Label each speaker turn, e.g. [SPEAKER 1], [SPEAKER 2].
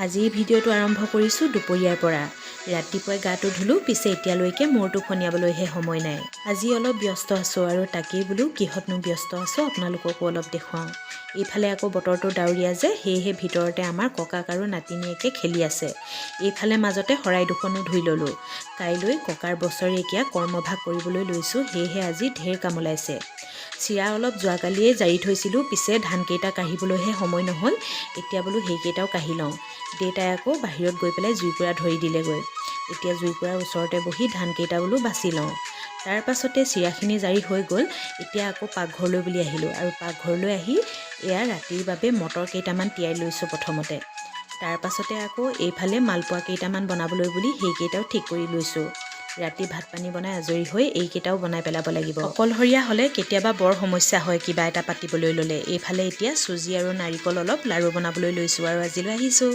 [SPEAKER 1] আজি ভিডিঅ'টো আৰম্ভ কৰিছোঁ দুপৰীয়াৰ পৰা। ৰাতিপুৱাই গাটো ধুলোঁ, পিছে এতিয়ালৈকে মূৰটো খনিয়াবলৈহে সময় নাই। আজি অলপ ব্যস্ত আছোঁ আৰু তাকেই বোলো কিহতনো ব্যস্ত আছোঁ আপোনালোককো অলপ দেখুৱাওঁ। এইফালে আকৌ বতৰটো ডাৱৰীয়া যে, সেয়েহে ভিতৰতে আমাৰ ককাক আৰু নাতিনীয়েকে খেলি আছে। এইফালে মাজতে শৰাই দুখনো ধুই ল'লোঁ। কাইলৈ ককাৰ বছৰেকীয়া কৰ্মভাগ কৰিবলৈ লৈছোঁ, সেয়েহে আজি ঢেৰ কাম ওলাইছে। চিৰা অলপ যোৱাকালিয়ে জাৰি থৈছিলোঁ, পিছে ধানকেইটা কাঢ়িবলৈহে সময় নহ'ল। এতিয়া বোলো সেইকেইটাও কাঢ়ি লওঁ। দেউতাই আকৌ বাহিৰত গৈ পেলাই জুইকুৰা ধৰি দিলেগৈ। এতিয়া জুইকুৰাৰ ওচৰতে বহি ধানকেইটা বোলো বাছি লওঁ। তাৰ পাছতে চিৰাখিনি জাৰি হৈ গ'ল। এতিয়া আকৌ পাকঘৰলৈ বুলি আহিলোঁ আৰু পাকঘৰলৈ আহি এয়া ৰাতিৰ বাবে মটৰ কেইটামান তিয়াই লৈছোঁ প্ৰথমতে। তাৰ পাছতে আকৌ এইফালে মালপোৱা কেইটামান বনাবলৈ বুলি সেইকেইটাও ঠিক কৰি লৈছোঁ। ৰাতি ভাত পানী বনাই আজৰি হৈ এইকেইটাও বনাই পেলাব লাগিব। অকলশৰীয়া হ'লে কেতিয়াবা বৰ সমস্যা হয় কিবা এটা পাতিবলৈ ল'লে। এইফালে এতিয়া চুজি আৰু নাৰিকল অলপ লাড়ু বনাবলৈ লৈছোঁ আৰু আজিলৈ আহিছোঁ।